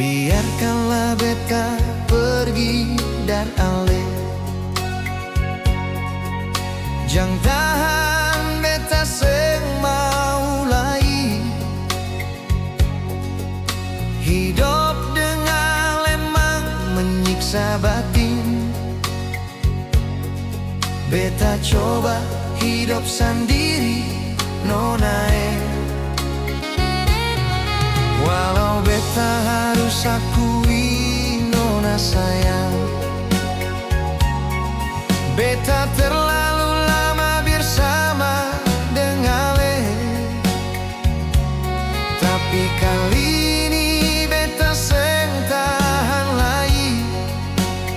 Biarkanlah beta pergi dan ale, jang tahan beta seng mau lai. Hidup dengan lemah menyiksa batin. Beta coba hidup sendiri, nonae. Walau beta harus akui, nona sayang, beta terlalu lama bersama dengan ale. Tapi kali ini beta seng tahan lagi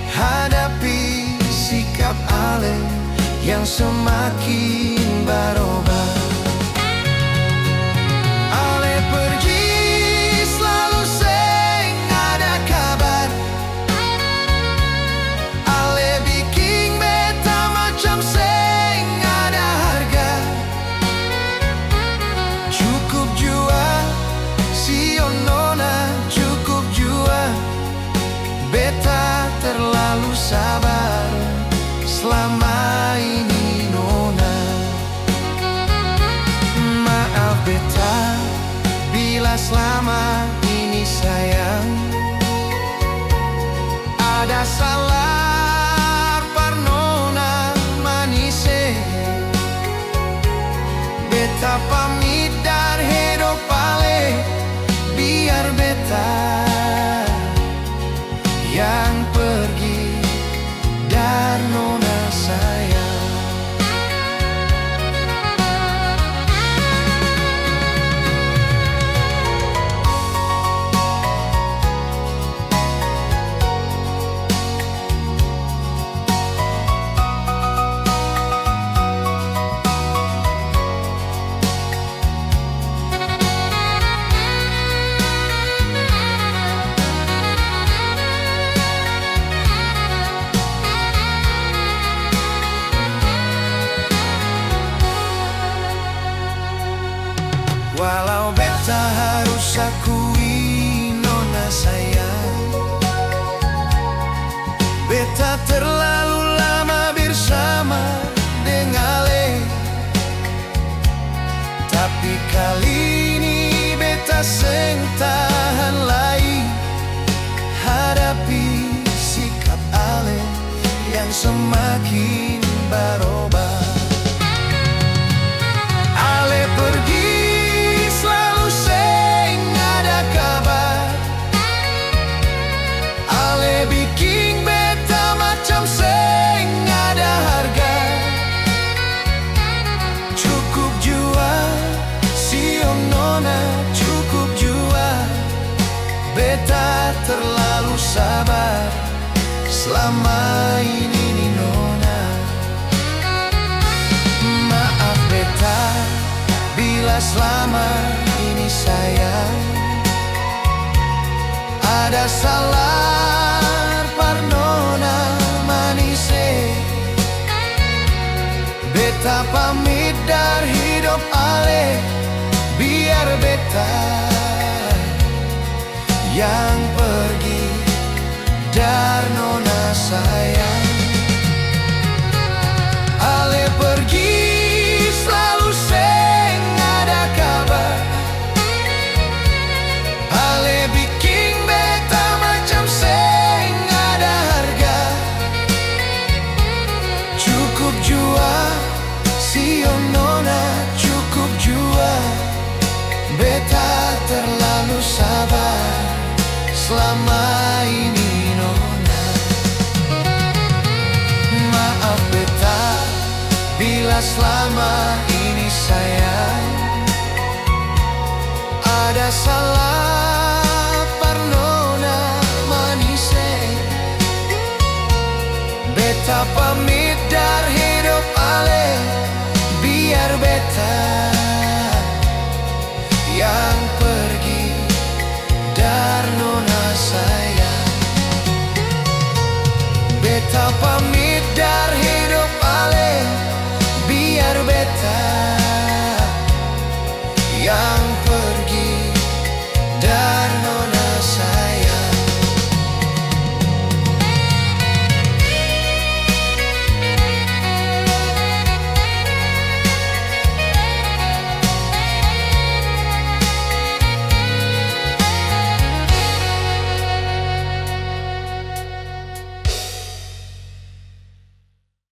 hadapi sikap ale yang semakin berubah. Ale pergi selalu seng ada kabar. Ale bikin beta macam seng ada harga. Cukup jua sio nona, cukup jua. Beta terlalu sabar selama ini nona. Maaf beta bila selama ini sayang ada salah par nona manise. Beta pamit dari hidup ale, biar beta yang pergi dan nona sayang. Walau beta harus akui, nona sayang, beta terlalu lama bersama dengan ale. Tapi kali ini beta seng tahan lagi hadapi sikap ale yang semakin berubah. Ale pergi selalu seng ada kabar. Ale bikin beta macam seng ada harga. Cukup jua sio nona, cukup jua. Beta terlalu sabar selama ini nona. Maaf beta bila selama ini sayang ada salah par nona manise. Beta pamit dari hidup ale, biar beta yang pergi dari nona sayang. Ale pergi selalu seng ada kabar. Ale bikin beta macam seng ada harga. Cukup jua sio nona, cukup jua. Beta terlalu sabar selama ini nona. Maaf beta bila selama ini sayang ada salah par nona manise. Beta pamit dari